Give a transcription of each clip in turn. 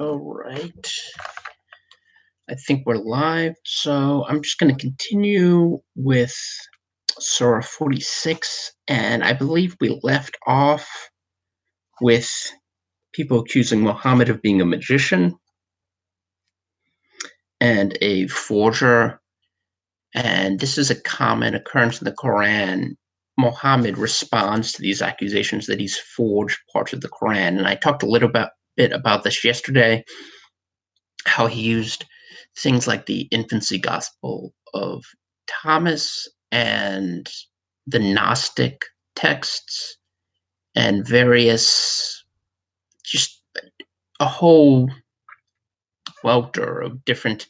All right. I think we're live. So I'm just going to continue with Surah 46. And I believe we left off with people accusing Muhammad of being a magician and a forger. And this is a common occurrence in the Quran. Muhammad responds to these accusations that he's forged parts of the Quran. And I talked a little bit about this yesterday, how he used things like the infancy gospel of Thomas and the Gnostic texts and various, just a whole welter of different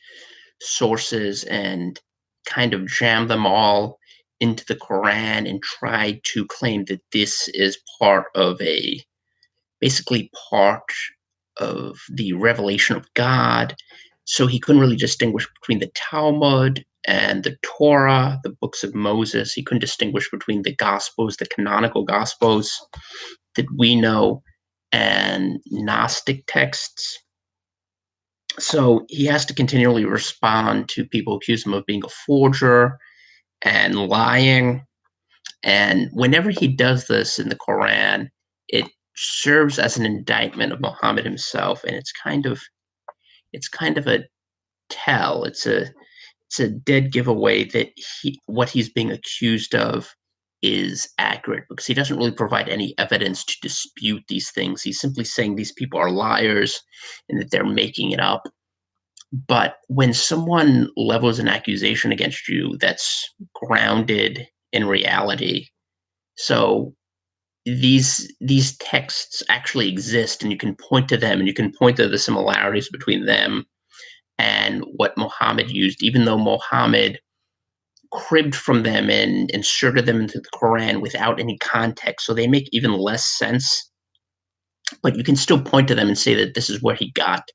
sources, and kind of jam them all into the Quran and try to claim that this is basically part of the revelation of God. So he couldn't really distinguish between the Talmud and the Torah, the books of Moses. He couldn't distinguish between the Gospels, the canonical Gospels that we know, and Gnostic texts. So he has to continually respond to people who accuse him of being a forger and lying. And whenever he does this in the Quran, it serves as an indictment of Muhammad himself, and it's kind of a tell. It's a dead giveaway that what he's being accused of is accurate, because he doesn't really provide any evidence to dispute these things. He's simply saying these people are liars and that they're making it up. But when someone levels an accusation against you that's grounded in reality, so these texts actually exist, and you can point to them, and you can point to the similarities between them and what Muhammad used, even though Muhammad cribbed from them and inserted them into the Quran without any context, so they make even less sense. But you can still point to them and say that this is where he got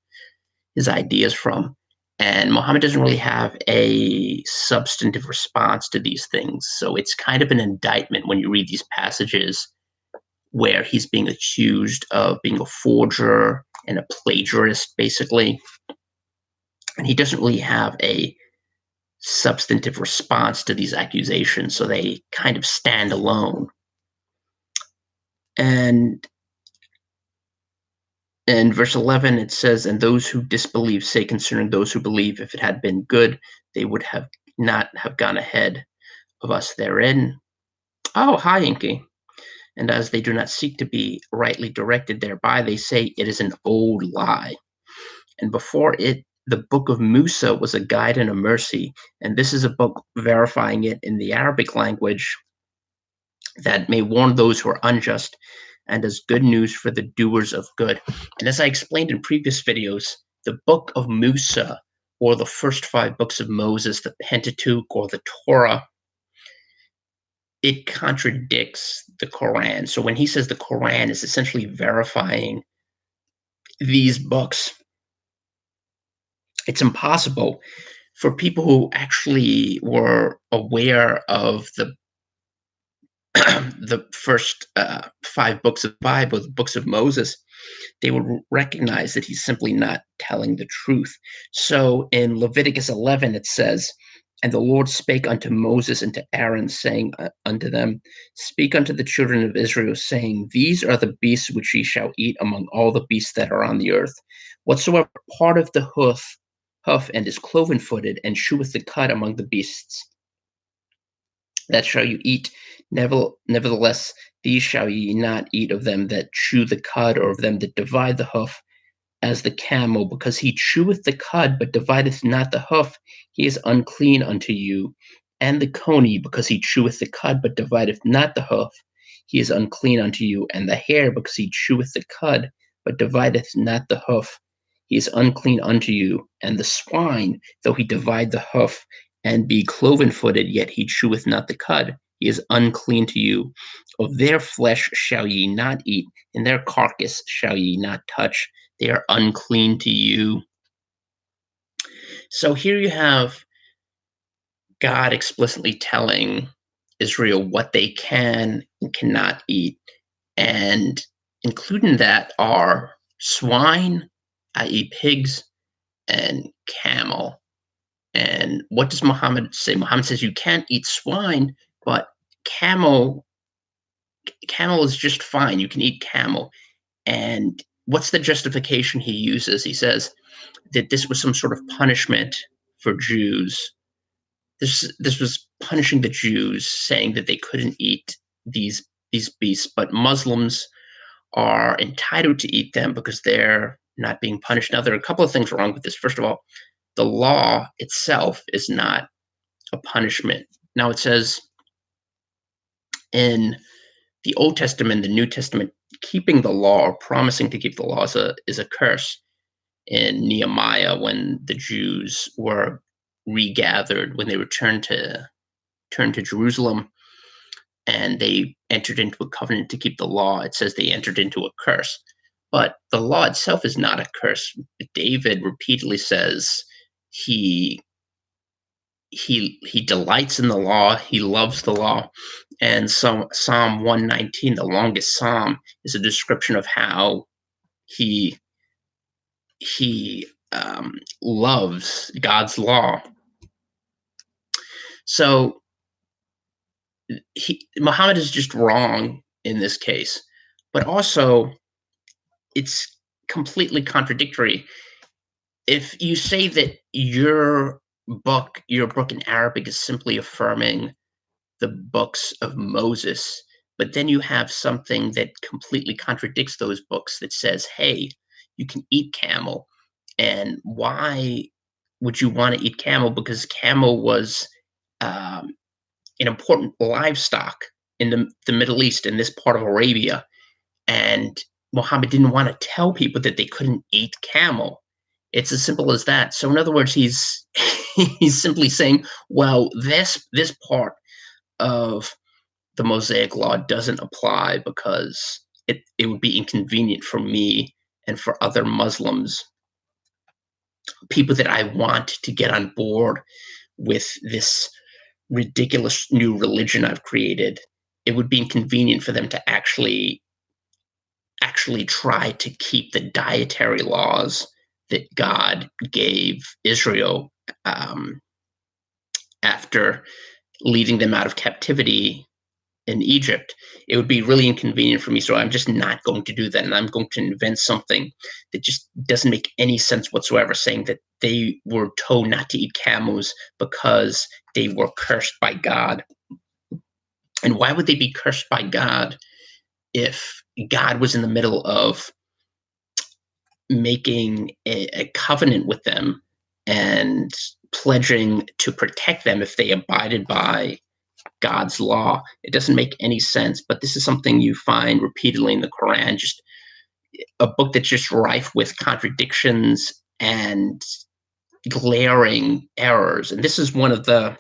his ideas from. And Muhammad doesn't really have a substantive response to these things. So it's kind of an indictment when you read these passages where he's being accused of being a forger and a plagiarist, basically. And he doesn't really have a substantive response to these accusations, so they kind of stand alone. And in verse 11, it says, "And those who disbelieve say concerning those who believe, if it had been good, they would have not have gone ahead of us therein." Oh, hi, Inky. "And as they do not seek to be rightly directed thereby, they say it is an old lie. And before it, the book of Musa was a guide and a mercy, and this is a book verifying it in the Arabic language, that may warn those who are unjust, and as good news for the doers of good." And as I explained in previous videos, the book of Musa, or the first 5 books of Moses, the Pentateuch or the Torah, it contradicts the Quran. So when he says the Quran is essentially verifying these books, it's impossible for people who actually were aware of the the first 5 books of the Bible, the books of Moses. They would recognize that he's simply not telling the truth. So in Leviticus 11, it says, "And the Lord spake unto Moses and to Aaron, saying unto them, Speak unto the children of Israel, saying, These are the beasts which ye shall eat among all the beasts that are on the earth. Whatsoever part of the hoof and is cloven-footed, and cheweth the cud among the beasts, that shall you eat. Nevertheless, these shall ye not eat of them that chew the cud, or of them that divide the hoof, as the camel, because he cheweth the cud, but divideth not the hoof, he is unclean unto you. And the coney, because he cheweth the cud, but divideth not the hoof, he is unclean unto you. And the hare, because he cheweth the cud, but divideth not the hoof, he is unclean unto you. And the swine, though he divide the hoof, and be cloven-footed, yet he cheweth not the cud, he is unclean to you. Of their flesh shall ye not eat, and their carcass shall ye not touch, they are unclean to you." So here you have God explicitly telling Israel what they can and cannot eat. And including that are swine I eat pigs and camel. And what does Muhammad say? Muhammad says you can't eat swine, but camel camel is just fine. You can eat camel. And what's the justification he uses? He says that this was some sort of punishment for Jews. This was punishing the Jews, saying that they couldn't eat these beasts, but Muslims are entitled to eat them because they're not being punished. Now, there are a couple of things wrong with this. First of all, the law itself is not a punishment. Now, it says in the Old Testament, the New Testament, keeping the law or promising to keep the law is a curse. In Nehemiah, when the Jews were regathered, when they returned to Jerusalem, and they entered into a covenant to keep the law, it says they entered into a curse. But the law itself is not a curse. David repeatedly says he he delights in the law, he loves the law. And so Psalm 119, the longest psalm, is a description of how he loves God's law. So Muhammad is just wrong in this case, but also it's completely contradictory. If you say that your book in Arabic is simply affirming the books of Moses, but then you have something that completely contradicts those books that says, hey, you can eat camel. And why would you want to eat camel? Because camel was um, an important livestock in the Middle East, in this part of Arabia. And Muhammad didn't want to tell people that they couldn't eat camel. It's as simple as that. So in other words, he's he's simply saying, well, this part of the Mosaic law doesn't apply because it would be inconvenient for me and for other Muslims, people that I want to get on board with this ridiculous new religion I've created. It would be inconvenient for them to actually try to keep the dietary laws that God gave Israel after leading them out of captivity in Egypt. It would be really inconvenient for me. So I'm just not going to do that. And I'm going to invent something that just doesn't make any sense whatsoever, saying that they were told not to eat camels because they were cursed by God. And why would they be cursed by God if God was in the middle of making a covenant with them and pledging to protect them if they abided by God's law? It doesn't make any sense, but this is something you find repeatedly in the Quran, just a book that's just rife with contradictions and glaring errors. And this is one of the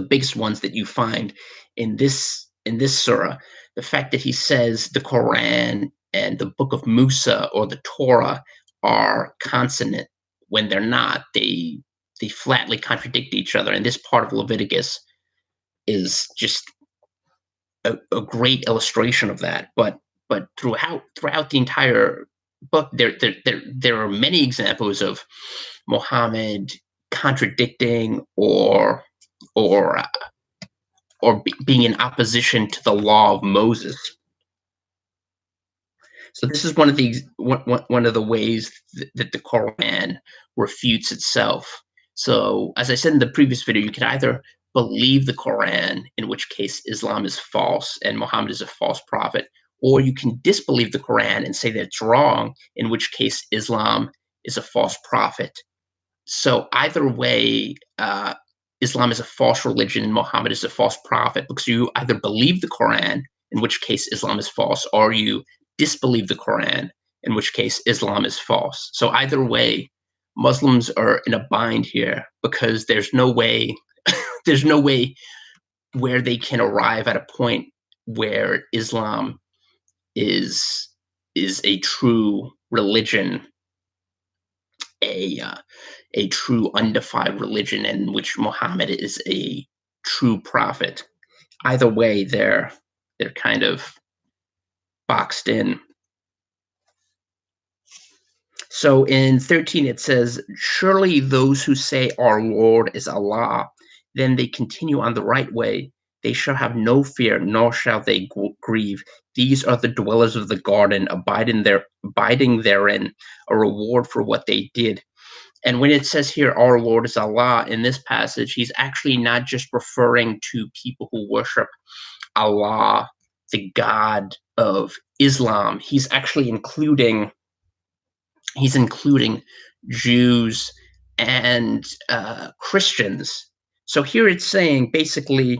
biggest ones that you find in this surah. The fact that he says the Quran and the book of Musa or the Torah are consonant when they're not. They flatly contradict each other. And this part of Leviticus is just a great illustration of that. But throughout the entire book, there are many examples of Muhammad contradicting or being in opposition to the law of Moses. So this is one of the ways that the Quran refutes itself. So as I said in the previous video, you can either believe the Quran, in which case Islam is false and Muhammad is a false prophet, or you can disbelieve the Quran and say that it's wrong, in which case Islam is a false prophet. So either way, Islam is a false religion and Muhammad is a false prophet, because you either believe the Quran, in which case Islam is false, or you disbelieve the Quran, in which case Islam is false. So either way, Muslims are in a bind here because there's no way where they can arrive at a point where Islam is a true religion, a a true undefiled religion in which Muhammad is a true prophet. Either way, they're kind of boxed in. So in 13 it says, "Surely those who say our Lord is Allah, then they continue on the right way. They shall have no fear, nor shall they grieve. These are the dwellers of the garden, abiding therein, a reward for what they did." And when it says here, "Our Lord is Allah," in this passage, he's actually not just referring to people who worship Allah, the God of Islam. He's including Jews and Christians. So here it's saying basically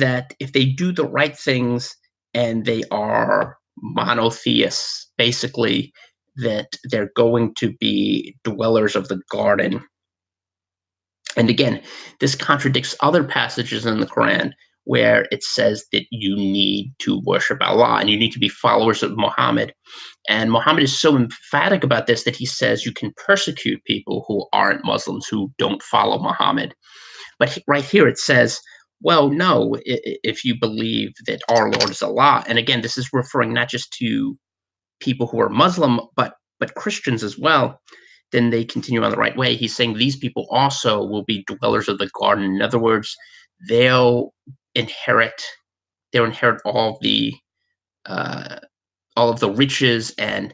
that if they do the right things and they are monotheists, basically, that they're going to be dwellers of the garden. And again, this contradicts other passages in the Quran where it says that you need to worship Allah and you need to be followers of Muhammad. And Muhammad is so emphatic about this that he says you can persecute people who aren't Muslims, who don't follow Muhammad. But right here it says, well, no, if you believe that our Lord is Allah, and again, this is referring not just to people who are Muslim, but Christians as well, then they continue on the right way. He's saying these people also will be dwellers of the garden. In other words, they'll inherit uh, all of the riches and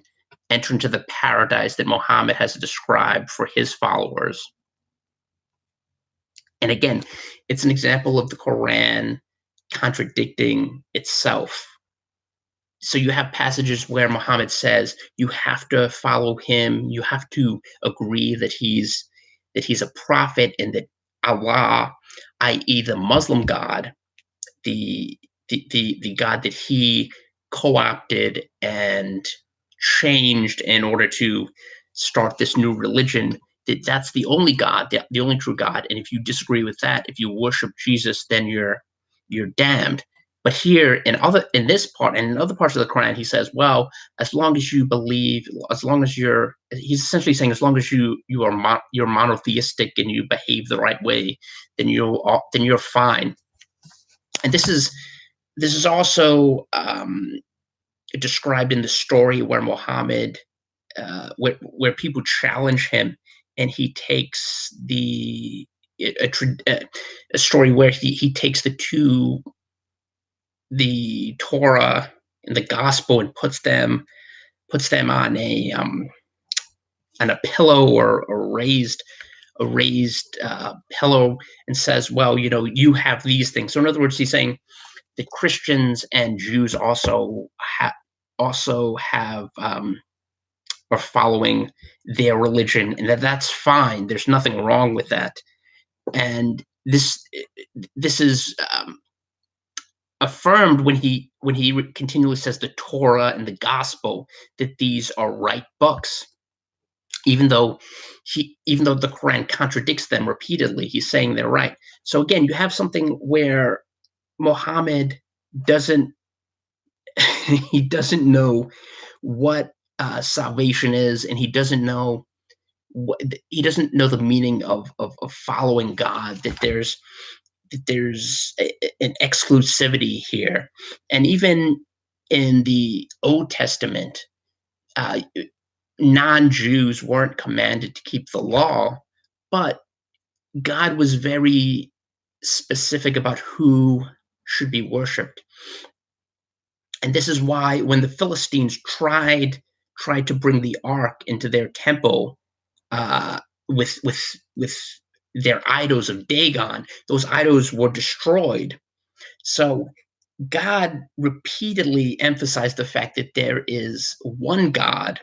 enter into the paradise that Muhammad has described for his followers. And again, it's an example of the Quran contradicting itself. So you have passages where Muhammad says you have to follow him, you have to agree that he's a prophet, and that Allah, i.e., the Muslim God, the God that he co-opted and changed in order to start this new religion, that's the only God, the only true God. And if you disagree with that, if you worship Jesus, then you're damned. But here in this part and in other parts of the Quran, he says, well, as long as you believe, he's essentially saying, as long as you're monotheistic and you behave the right way, then you're fine. And this is also described in the story where Muhammad, where people challenge him, and he takes a story where he takes the Torah and the Gospel and puts them on a pillow, or a raised pillow, and says, well, you have these things. So in other words, he's saying that Christians and Jews also have are following their religion, and that's fine. There's nothing wrong with that. And this is affirmed when he continually says the Torah and the Gospel, that these are right books, even though the Quran contradicts them repeatedly. He's saying they're right. So again, you have something where Muhammad doesn't he doesn't know what salvation is, and he doesn't know the meaning of following God. That there's an exclusivity here, and even in the Old Testament, uh, non-Jews weren't commanded to keep the law, but God was very specific about who should be worshipped. And this is why when the Philistines tried to bring the ark into their temple, with their idols of Dagon, those idols were destroyed. So God repeatedly emphasized the fact that there is one God.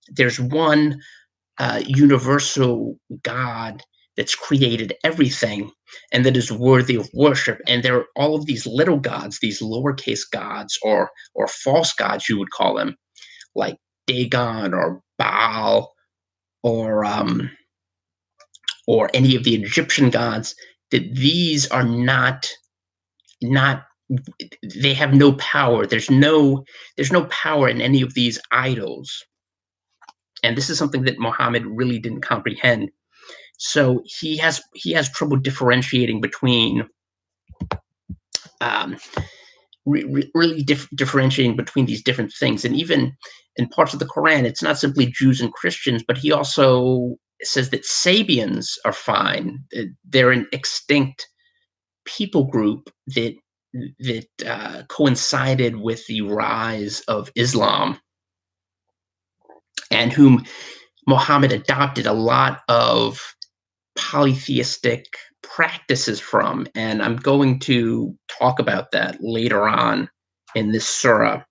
There's one universal God that's created everything and that is worthy of worship. And there are all of these little gods, these lowercase gods, or false gods, you would call them, like Dagon or Baal, or any of the Egyptian gods. That these are not they have no power. There's no power in any of these idols. And this is something that Muhammad really didn't comprehend. So he has trouble differentiating between really differentiating between these different things. And even in parts of the Quran, it's not simply Jews and Christians, but he also says that Sabians are fine. They're an extinct people group that coincided with the rise of Islam, and whom Muhammad adopted a lot of polytheistic practices from. And I'm going to talk about that later on in this surah.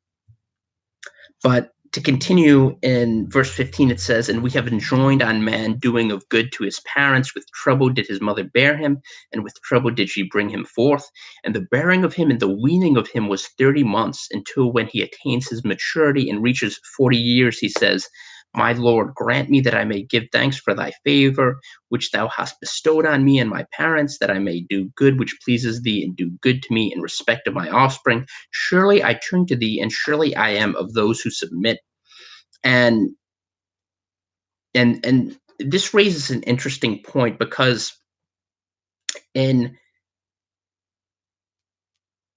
But to continue, in verse 15, it says, "And we have enjoined on man doing of good to his parents. With trouble did his mother bear him, and with trouble did she bring him forth. And the bearing of him and the weaning of him was 30 months, until when he attains his maturity and reaches 40 years, he says, My Lord, grant me that I may give thanks for thy favor, which thou hast bestowed on me and my parents, that I may do good which pleases thee, and do good to me in respect of my offspring. Surely I turn to thee, and surely I am of those who submit." And and this raises an interesting point, because in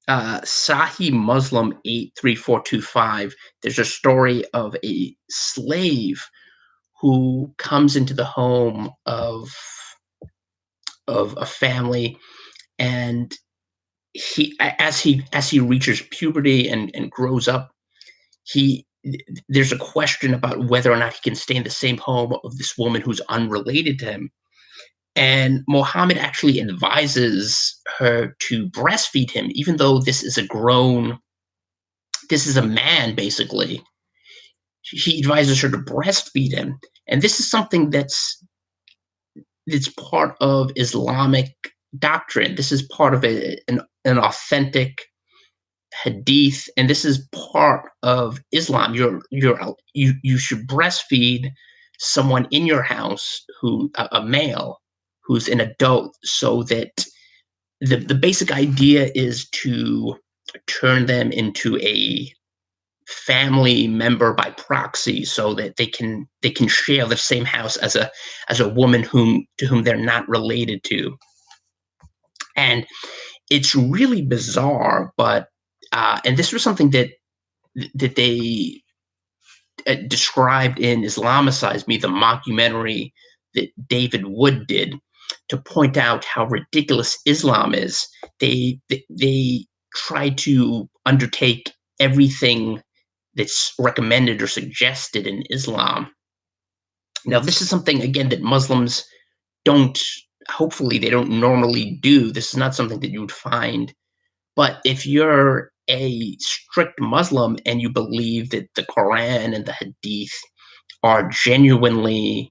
Sahih Muslim 83425, there's a story of a slave who comes into the home of a family, and as he reaches puberty and grows up, he there's a question about whether or not he can stay in the same home of this woman who's unrelated to him. And Muhammad actually advises her to breastfeed him, even though this is a man, basically. He advises her to breastfeed him. And this is something that's part of Islamic doctrine. This is part of an authentic hadith, and this is part of Islam. You should breastfeed someone in your house, who a male who's an adult, so that the basic idea is to turn them into a family member by proxy, so that they can share the same house as a woman to whom they're not related to. And it's really bizarre, but and this was something that they described in Islamicize Me, the mockumentary that David Wood did, to point out how ridiculous Islam is. They try to undertake everything that's recommended or suggested in Islam. Now, this is something, again, that Muslims don't, hopefully, they don't normally do. This is not something that you would find. But if you're a strict Muslim and you believe that the Quran and the Hadith are genuinely,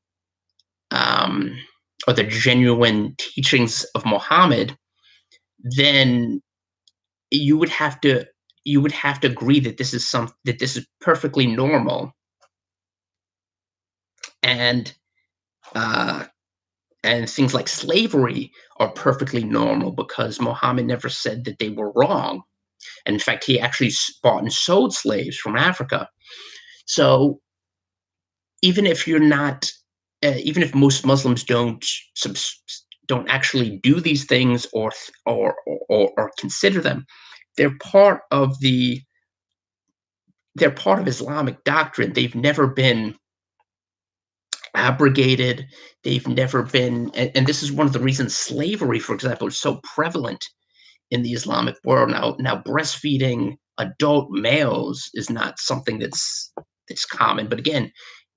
or the genuine teachings of Muhammad, then you would have to agree that this is perfectly normal. And uh, and things like slavery are perfectly normal, because Muhammad never said that they were wrong. And in fact, he actually bought and sold slaves from Africa. So even if you're not, even if most Muslims don't actually do these things, or consider them, they're part of Islamic doctrine. They've never been abrogated. They've never been, and this is one of the reasons slavery, for example, is so prevalent in the Islamic world. Now breastfeeding adult males is not something that's common, but again,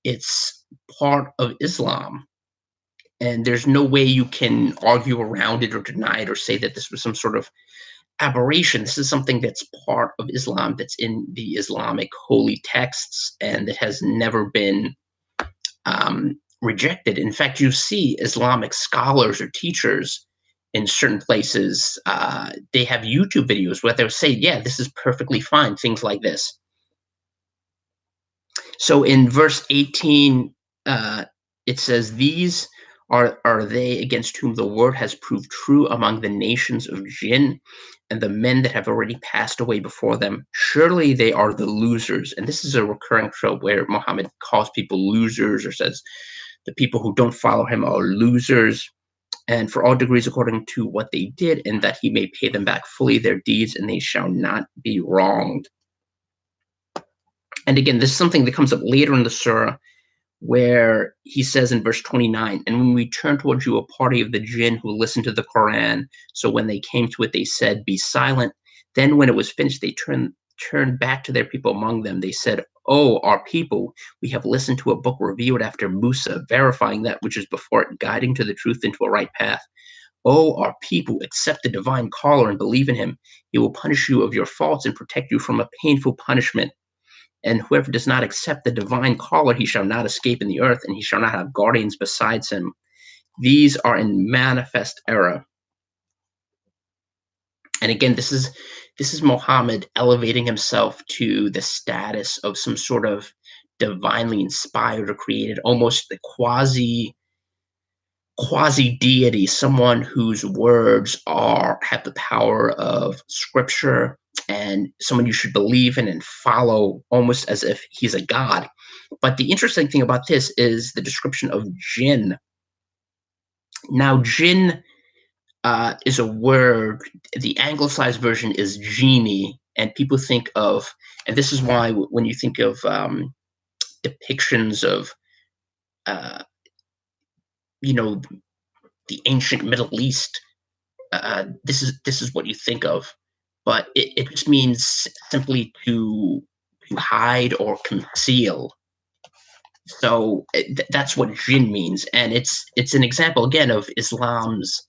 it's part of Islam, and there's no way you can argue around it or deny it or say that this was some sort of aberration. This is something that's part of Islam, that's in the Islamic holy texts, and that has never been rejected. In fact, you see Islamic scholars or teachers in certain places, they have YouTube videos where they'll say, yeah, this is perfectly fine, things like this. So in verse 18, it says, "These are they against whom the word has proved true among the nations of jinn, and the men that have already passed away before them. Surely they are the losers." And this is a recurring trope where Muhammad calls people losers, or says the people who don't follow him are losers. "And for all degrees according to what they did, and that he may pay them back fully their deeds, and they shall not be wronged." And again, this is something that comes up later in the surah, where he says in verse 29, and when we turned towards you a party of the jinn who listened to the Quran, so when they came to it, they said, be silent. Then when it was finished, they turned back to their people among them. They said, oh, our people, we have listened to a book revealed after Musa, verifying that which is before it, guiding to the truth into a right path. Oh, our people, accept the divine caller and believe in him. He will punish you of your faults and protect you from a painful punishment. And whoever does not accept the divine caller, he shall not escape in the earth, and he shall not have guardians besides him. These are in manifest error. And again, this is Muhammad elevating himself to the status of some sort of divinely inspired or created, almost the quasi deity, someone whose words have the power of scripture, and someone you should believe in and follow almost as if he's a god. But the interesting thing about this is the description of jinn. Now, jinn is a word, the anglicized version is genie, and people think of, and this is why when you think of depictions of, uh, you know, the ancient Middle East, this is what you think of, but it just means simply to hide or conceal. So that's what jinn means, and it's an example again of Islam's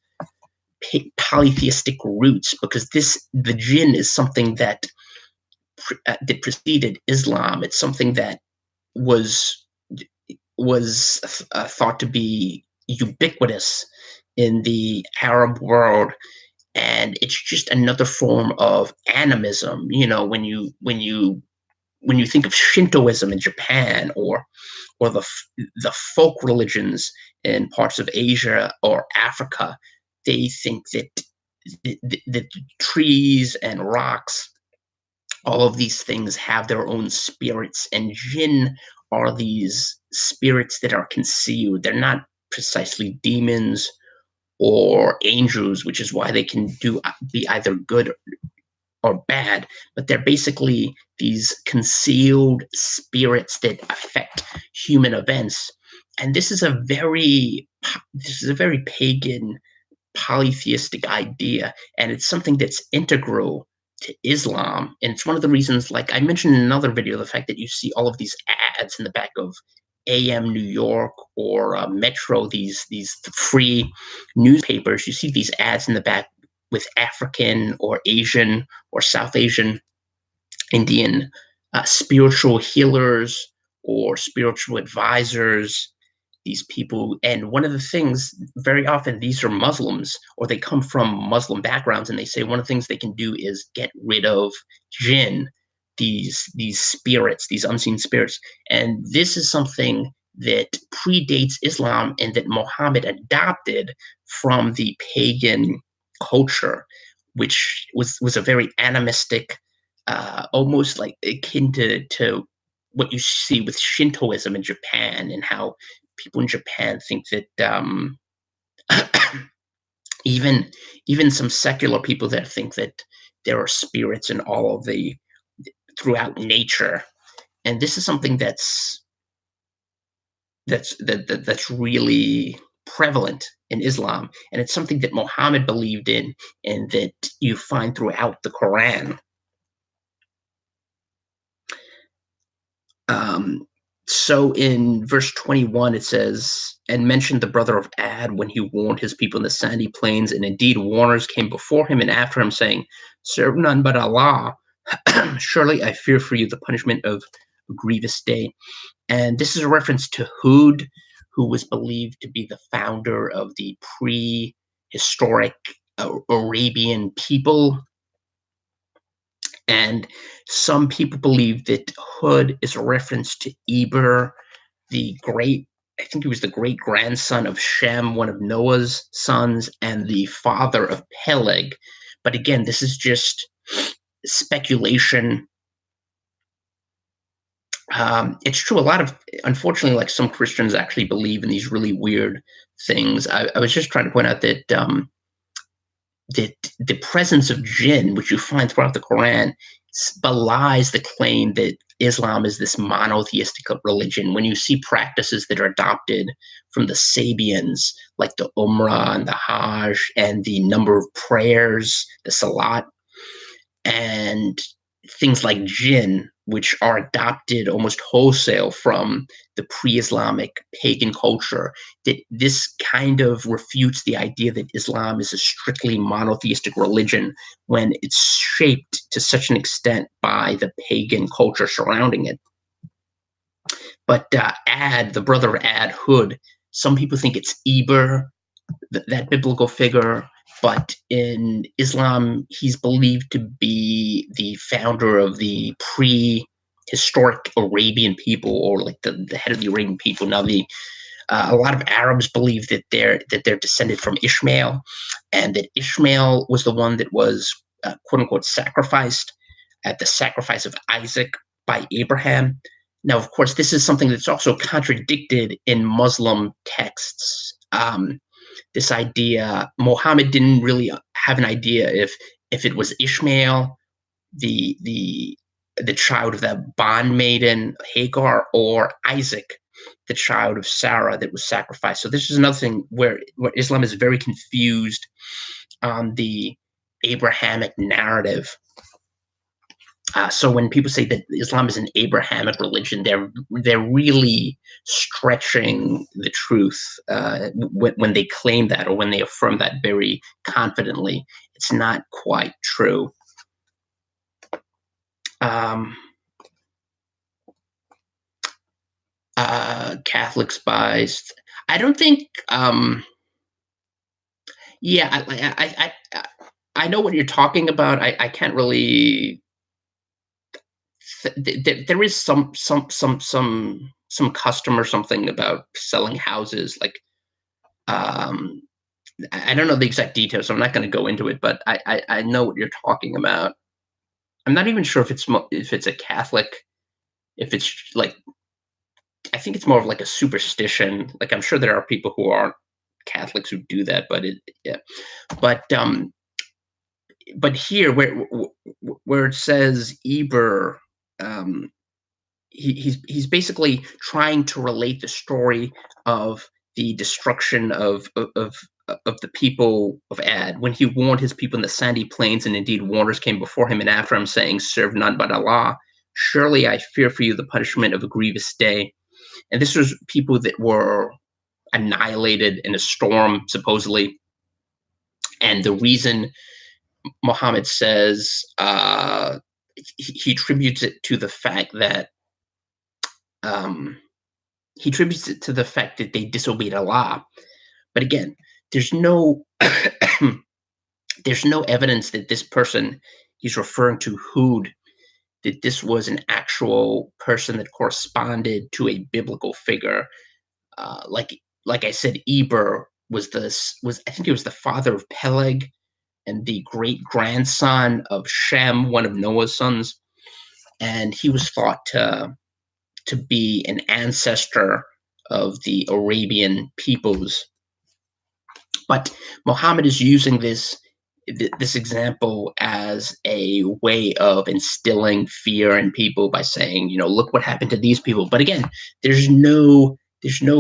polytheistic roots, because the jinn is something that preceded Islam. It's something that was thought to be ubiquitous in the Arab world, and it's just another form of animism. When you think of Shintoism in Japan, or the folk religions in parts of Asia or Africa, they think that the trees and rocks, all of these things have their own spirits, and jinn are these spirits that are concealed. They're not precisely demons or angels, which is why they can be either good or bad, but they're basically these concealed spirits that affect human events. And this is a very pagan polytheistic idea, and it's something that's integral to Islam. And it's one of the reasons, like I mentioned in another video, the fact that you see all of these ads in the back of AM New York or Metro, these free newspapers. You see these ads in the back with African or Asian or South Asian Indian spiritual healers or spiritual advisors, these people. And one of the things, very often, these are Muslims, or they come from Muslim backgrounds, and they say one of the things they can do is get rid of jinn, these spirits, these unseen spirits. And this is something that predates Islam and that Muhammad adopted from the pagan culture, which was a very animistic, almost like akin to what you see with Shintoism in Japan, and how people in Japan think that even some secular people that think that there are spirits in all of the throughout nature. And this is something that's really prevalent in Islam, and it's something that Muhammad believed in, and that you find throughout the Quran. So in verse 21, it says, and mentioned the brother of Ad when he warned his people in the sandy plains, and indeed warners came before him and after him, saying, serve none but Allah. Surely I fear for you the punishment of a grievous day. And this is a reference to Hud, who was believed to be the founder of the prehistoric Arabian people. And some people believe that Hud is a reference to Eber, I think he was the great grandson of Shem, one of Noah's sons, and the father of Peleg. But again, this is just speculation. It's true. Unfortunately, like some Christians actually believe in these really weird things. I was just trying to point out that that the presence of jinn, which you find throughout the Quran, belies the claim that Islam is this monotheistic religion. When you see practices that are adopted from the Sabians, like the Umrah and the Hajj, and the number of prayers, the Salat, and things like jinn, which are adopted almost wholesale from the pre-Islamic pagan culture, that this kind of refutes the idea that Islam is a strictly monotheistic religion when it's shaped to such an extent by the pagan culture surrounding it. But the brother of Ad Hud, some people think it's Eber, that biblical figure, but in Islam, he's believed to be the founder of the prehistoric Arabian people, or like the head of the Arabian people. Now, a lot of Arabs believe that they're descended from Ishmael, and that Ishmael was the one that was quote unquote sacrificed at the sacrifice of Isaac by Abraham. Now, of course, this is something that's also contradicted in Muslim texts. This idea, Muhammad didn't really have an idea if it was Ishmael, the child of that bondmaiden Hagar, or Isaac, the child of Sarah that was sacrificed. So this is another thing where Islam is very confused on the Abrahamic narrative. So when people say that Islam is an Abrahamic religion, they're really stretching the truth when they claim that, or when they affirm that very confidently. It's not quite true. Catholic spies. I don't think. Yeah, I know what you're talking about. I can't really. There is some custom or something about selling houses. Like, I don't know the exact details, so I'm not going to go into it. But I know what you're talking about. I'm not even sure if it's a Catholic. If it's like, I think it's more of like a superstition. Like, I'm sure there are people who aren't Catholics who do that, but yeah. But here, where it says Eber, he's basically trying to relate the story of the destruction of the people of Ad, when he warned his people in the sandy plains, and indeed warners came before him and after him, saying, "Serve none but Allah. Surely I fear for you the punishment of a grievous day." And this was people that were annihilated in a storm, supposedly. And the reason Muhammad says he attributes it to the fact that they disobeyed Allah. But again, there's no there's no evidence that this person he's referring to, Hud, that this was an actual person that corresponded to a biblical figure. Like I said, Eber was I think he was the father of Peleg, and the great grandson of Shem, one of Noah's sons, and he was thought to be an ancestor of the Arabian peoples. But Muhammad is using this example as a way of instilling fear in people by saying, look what happened to these people. But again, there's no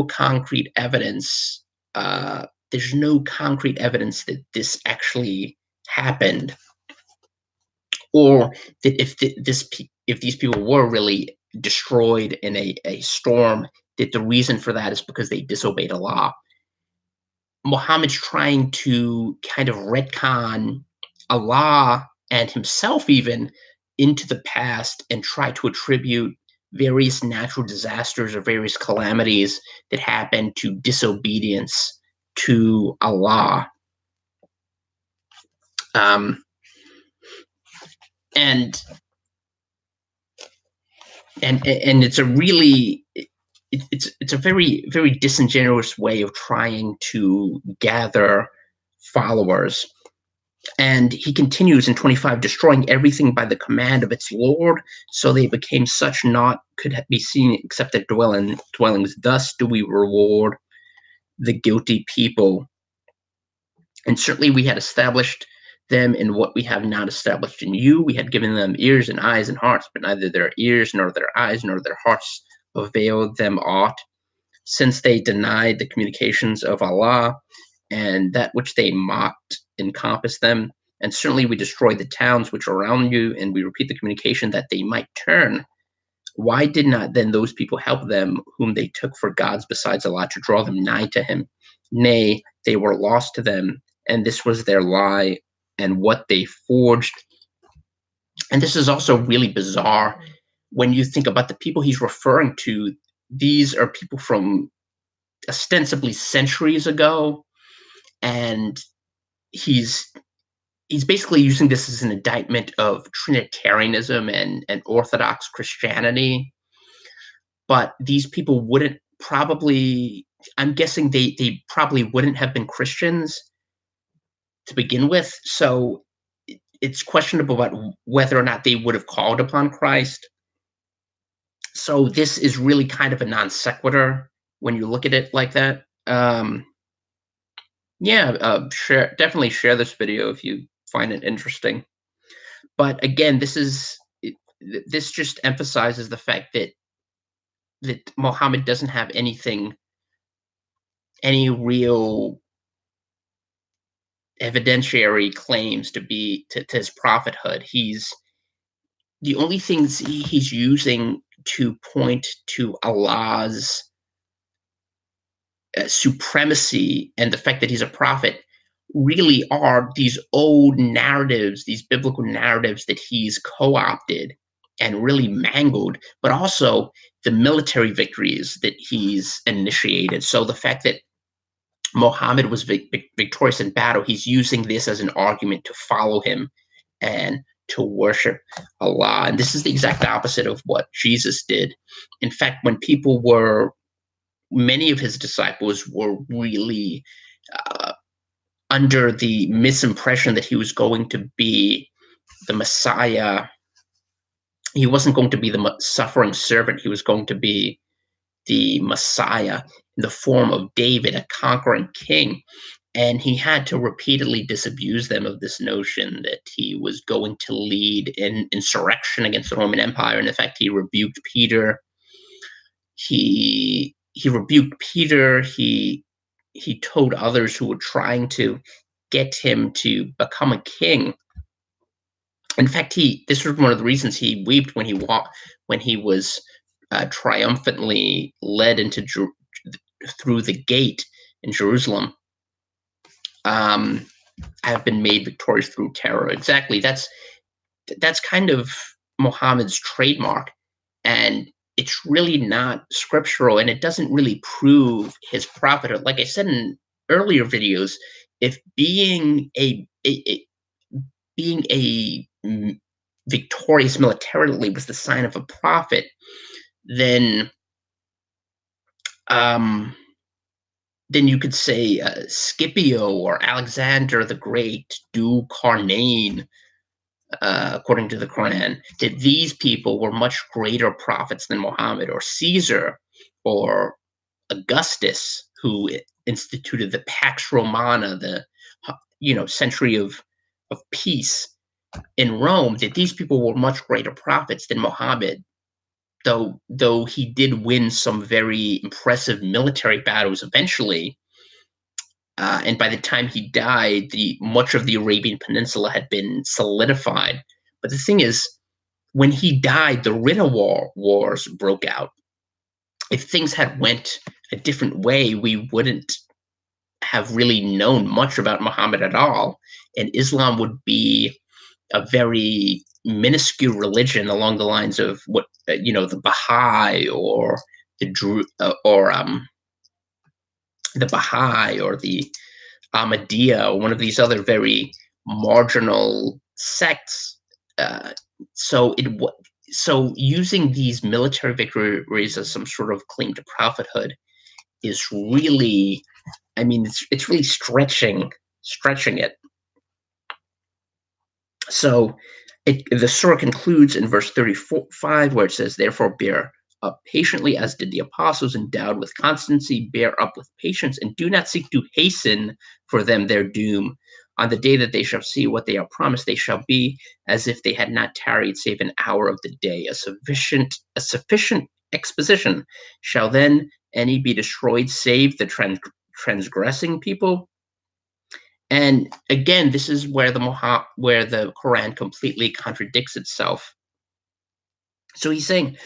concrete evidence. There's no concrete evidence that this actually happened, or that if these people were really destroyed in a storm, that the reason for that is because they disobeyed Allah. Muhammad's trying to kind of retcon Allah and himself even into the past, and try to attribute various natural disasters or various calamities that happened to disobedience to Allah. And it's a really it's a very, very disingenuous way of trying to gather followers. And he continues in 25, destroying everything by the command of its Lord, so they became such naught could be seen except their dwellings. Thus do we reward the guilty people. And certainly we had established them in what we have not established in you. We had given them ears and eyes and hearts, but neither their ears nor their eyes nor their hearts availed them aught, since they denied the communications of Allah, and that which they mocked encompassed them. And certainly we destroyed the towns which are around you, and we repeat the communication that they might turn. Why did not then those people help them whom they took for gods besides Allah to draw them nigh to him? Nay, they were lost to them, and this was their lie and what they forged. And this is also really bizarre when you think about the people he's referring to. These are people from ostensibly centuries ago, and he's basically using this as an indictment of Trinitarianism and Orthodox Christianity. But these people wouldn't probably, I'm guessing they probably wouldn't have been Christians to begin with. So it's questionable about whether or not they would have called upon Christ. So this is really kind of a non sequitur when you look at it like that. Yeah, definitely share this video if you find it interesting. But again, this just emphasizes the fact that Muhammad doesn't have any real evidentiary claims to his prophethood. The only things he's using to point to Allah's supremacy and the fact that he's a prophet really are these old narratives, these biblical narratives that he's co-opted and really mangled, but also the military victories that he's initiated. So the fact that Muhammad was victorious in battle, he's using this as an argument to follow him and to worship Allah. And this is the exact opposite of what Jesus did. In fact, when many of his disciples were really under the misimpression that he was going to be the Messiah. He wasn't going to be the suffering servant. He was going to be the Messiah in the form of David, a conquering king. And he had to repeatedly disabuse them of this notion that he was going to lead an insurrection against the Roman Empire. And in fact, he rebuked Peter. He rebuked Peter. He told others who were trying to get him to become a king. In fact, this was one of the reasons he wept when he was triumphantly led through the gate in Jerusalem. I have been made victorious through terror. Exactly. That's kind of Muhammad's trademark, and it's really not scriptural, and it doesn't really prove his prophethood. Like I said in earlier videos, if being a victorious militarily was the sign of a prophet, then you could say Scipio or Alexander the Great, Dhu Qarnayn, according to the Quran, that these people were much greater prophets than Muhammad, or Caesar, or Augustus, who instituted the Pax Romana, the century of peace in Rome, that these people were much greater prophets than Muhammad, though he did win some very impressive military battles eventually. And by the time he died, much of the Arabian Peninsula had been solidified. But the thing is, when he died, the Ridda Wars broke out. If things had went a different way, we wouldn't have really known much about Muhammad at all, and Islam would be a very minuscule religion along the lines of what the Baha'i or the Baha'i or the Ahmadiyya, or one of these other very marginal sects. So using these military victories as some sort of claim to prophethood is really, it's really stretching it. So the surah concludes in verse 35, where it says, "Therefore bear up patiently, as did the apostles, endowed with constancy, bear up with patience, and do not seek to hasten for them their doom, On the day that they shall see what they are promised, they shall be as if they had not tarried save an hour of the day. A sufficient exposition. Shall then any be destroyed save the transgressing people? And again, this is where where the Quran completely contradicts itself. So he's saying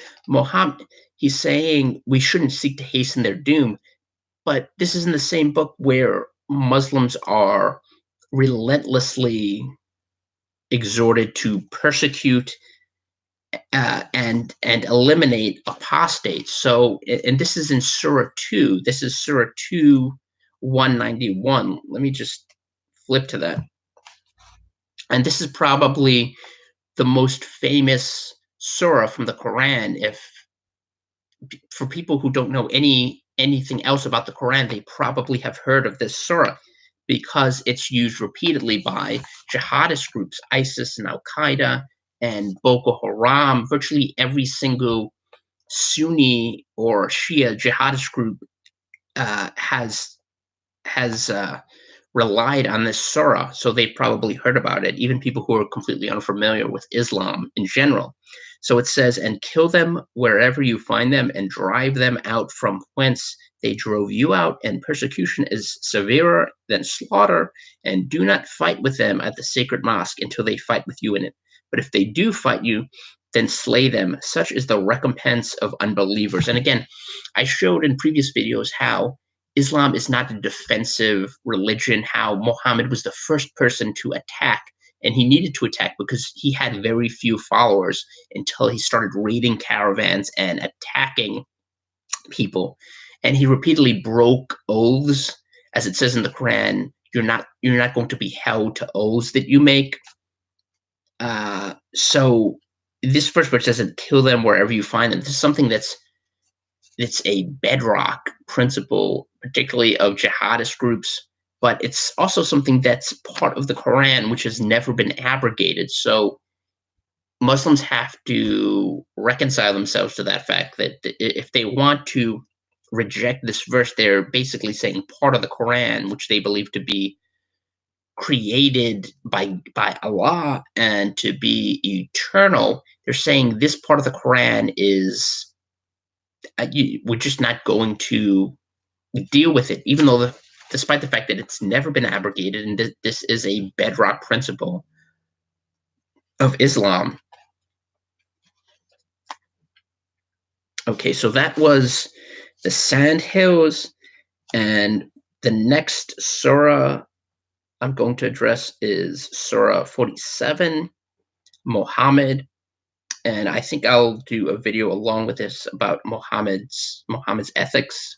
he's saying we shouldn't seek to hasten their doom, but this is in the same book where Muslims are relentlessly exhorted to persecute and eliminate apostates. So, and this is in Surah 2. This is Surah 2, 191. Let me just flip to that. And this is probably the most famous surah from the Quran. If for people who don't know anything else about the Quran, they probably have heard of this surah because it's used repeatedly by jihadist groups, ISIS and Al Qaeda and Boko Haram. Virtually every single Sunni or Shia jihadist group has relied on this surah, so they probably heard about it, even people who are completely unfamiliar with Islam in general. So it says, and kill them wherever you find them, and drive them out from whence they drove you out, and persecution is severer than slaughter, and do not fight with them at the sacred mosque until they fight with you in it. But if they do fight you, then slay them. Such is the recompense of unbelievers. And again, I showed in previous videos how Islam is not a defensive religion, how Muhammad was the first person to attack, and he needed to attack because he had very few followers until he started raiding caravans and attacking people. And he repeatedly broke oaths, as it says in the Quran, you're not going to be held to oaths that you make. So this first verse doesn't kill them wherever you find them. This is something that's a bedrock principle, particularly of jihadist groups, but it's also something that's part of the Quran, which has never been abrogated. So Muslims have to reconcile themselves to that fact that if they want to reject this verse, they're basically saying part of the Quran, which they believe to be created by Allah and to be eternal, they're saying this part of the Quran is we're just not going to deal with it, even though despite the fact that it's never been abrogated and this is a bedrock principle of Islam. Okay, so that was the Sand Hills, and the next surah I'm going to address is Surah 47, Muhammad. And I think I'll do a video along with this about Muhammad's ethics.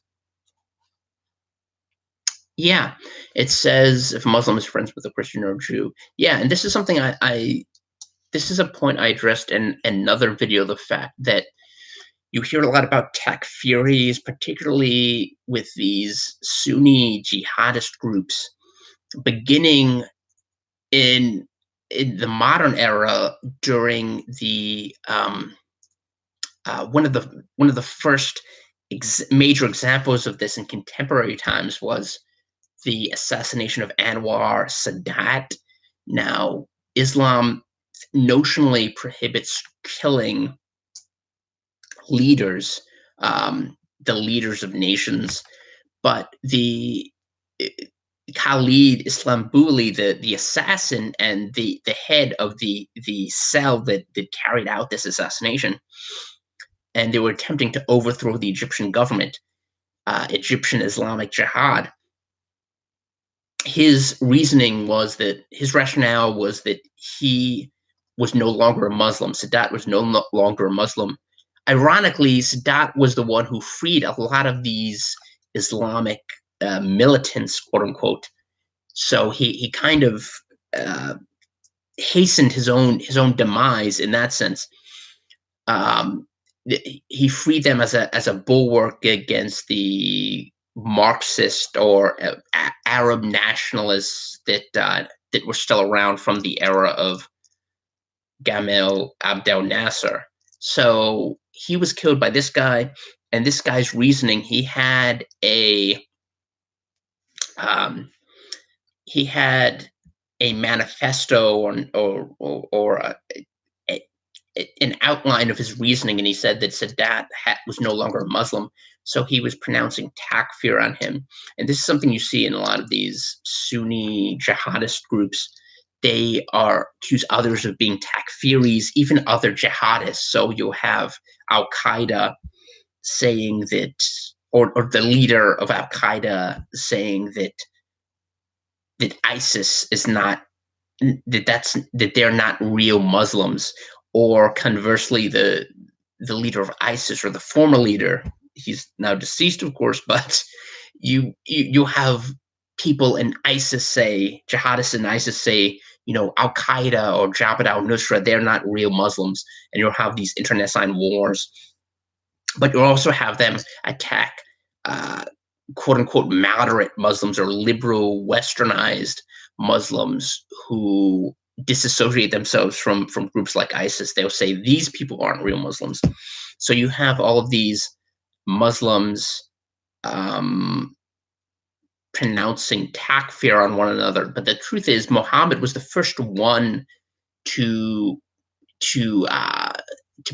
Yeah, it says if a Muslim is friends with a Christian or a Jew. Yeah, and this is something this is a point I addressed in another video, the fact that you hear a lot about takfiris, particularly with these Sunni jihadist groups, beginning in the modern era during the one of the first major examples of this in contemporary times was the assassination of Anwar Sadat. Now, Islam notionally prohibits killing leaders, the leaders of nations, but the Khalid Islambuli, the assassin and the head of the cell that carried out this assassination, and they were attempting to overthrow the Egyptian government, Egyptian Islamic Jihad. His rationale was that he was no longer a Muslim. Sadat was no longer a Muslim. Ironically, Sadat was the one who freed a lot of these Islamic militants, quote unquote. So he kind of hastened his own demise in that sense. He freed them as a bulwark against the Marxist or Arab nationalists that were still around from the era of Gamal Abdel Nasser. So he was killed by this guy, and this guy's reasoning, he had a manifesto or a, an outline of his reasoning, and he said that Sadat was no longer a Muslim, so he was pronouncing takfir on him. And this is something you see in a lot of these Sunni jihadist groups. They are accuse others of being takfiris, even other jihadists. So you'll have Al Qaeda saying that, or the leader of Al Qaeda saying that ISIS is not that they're not real Muslims, or conversely, the leader of ISIS or the former leader, he's now deceased, of course, but you have people in ISIS say, jihadists in ISIS say, Al Qaeda or Jabhat al Nusra, they're not real Muslims, and you'll have these internecine wars. But you'll also have them attack quote unquote moderate Muslims or liberal westernized Muslims who disassociate themselves from groups like ISIS. They'll say these people aren't real Muslims. So you have all of these Muslims pronouncing takfir on one another. But the truth is, Muhammad was the first one to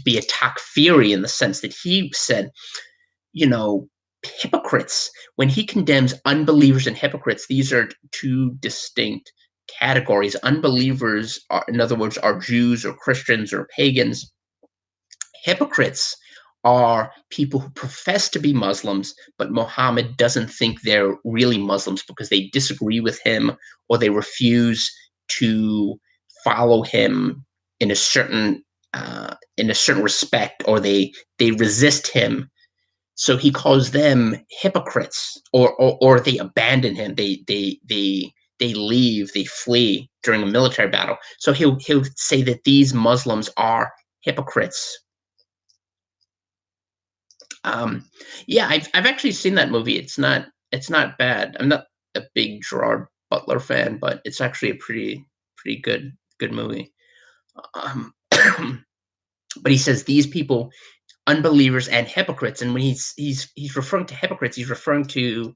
be a takfiri, in the sense that he said, hypocrites. When he condemns unbelievers and hypocrites, these are two distinct categories. Unbelievers, in other words, are Jews or Christians or pagans. Hypocrites are people who profess to be Muslims, but Muhammad doesn't think they're really Muslims because they disagree with him, or they refuse to follow him in a certain respect, or they resist him. So he calls them hypocrites, or they abandon him. They leave, they flee during a military battle. So he'll say that these Muslims are hypocrites. Yeah, I've actually seen that movie. It's not bad. I'm not a big Gerard Butler fan, but it's actually a pretty good movie. But he says these people, unbelievers and hypocrites, and when he's referring to hypocrites, he's referring to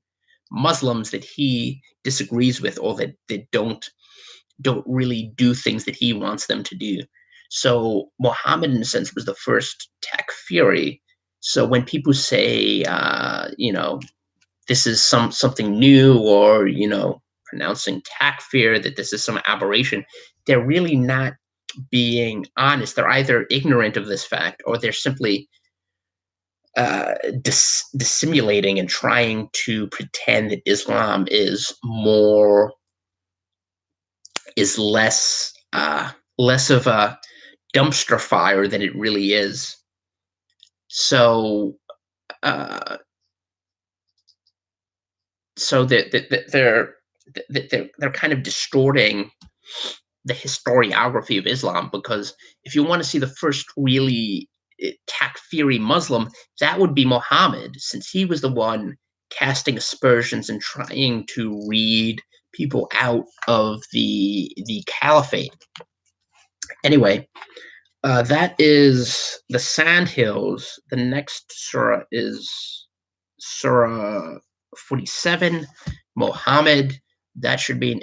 Muslims that he disagrees with, or that don't really do things that he wants them to do. So Muhammad, in a sense, was the first takfiri. So when people say, this is something new, or pronouncing takfir, that this is some aberration, they're really not being honest. They're either ignorant of this fact, or they're simply dissimulating and trying to pretend that Islam is less of a dumpster fire than it really is. So they're kind of distorting the historiography of Islam, because if you want to see the first really takfiri Muslim, that would be Muhammad, since he was the one casting aspersions and trying to read people out of the caliphate. Anyway, that is the Sandhills. The next surah is Surah 47, Muhammad. That should be an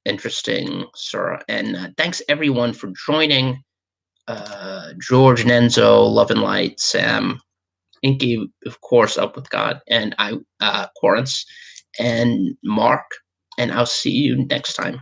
interesting surah. And thanks everyone for joining. George, Nenzo, Love and Light, Sam, Inky, of course, Up with God, and Quarence, and Mark. And I'll see you next time.